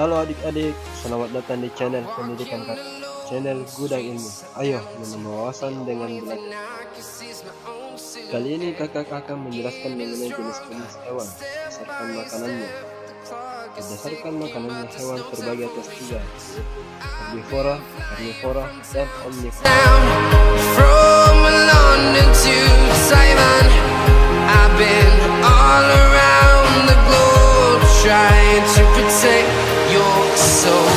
Halo adik-adik, selamat datang di channel pendidikan channel Gudang Ilmu. Ayo menambah wawasan dengan belajar. Kali ini kakak akan menjelaskan mengenai jenis-jenis hewan berdasarkan makanannya. Berdasarkan makanannya, hewan terbagi atas 3, yaitu Herbivora, Karnivora, dan Omnivora. From London to Taiwan, I've been all around the globe trying to protect your soul.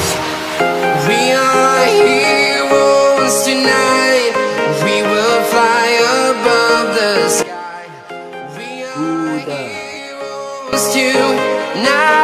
We are heroes tonight. We will fly above the sky. We are heroes tonight.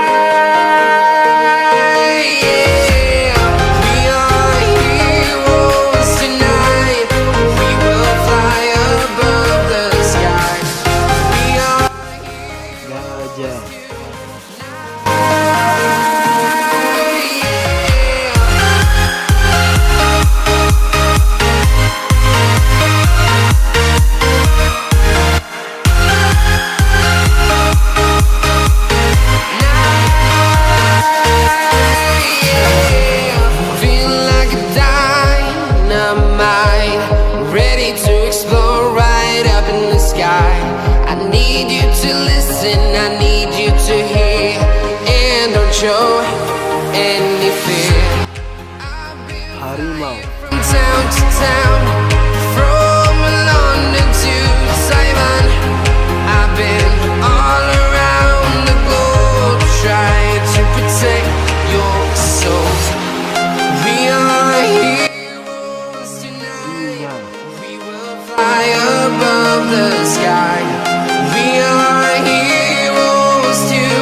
I need you to hear and don't show any fear. Harimau. From town to town, from London to Taiwan, I've been all around the globe trying to protect your soul. We are heroes tonight. We will fly above the sky. We are heroes tonight,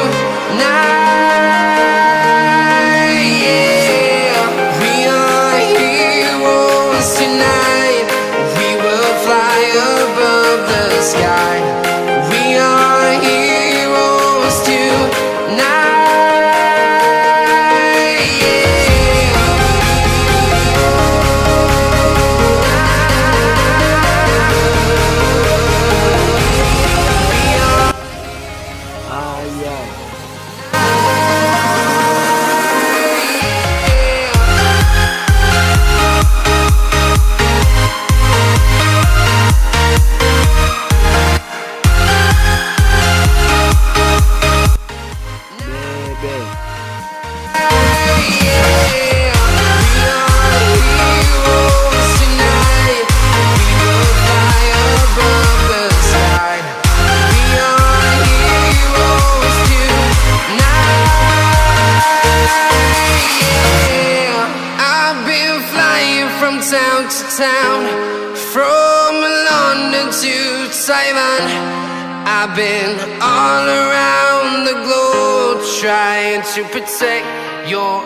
yeah. We are heroes tonight. We will fly above the sky. We are heroes tonight, yeah. Ayam. Bebek. From town to town, from London to Taiwan, I've been all around the globe trying to protect your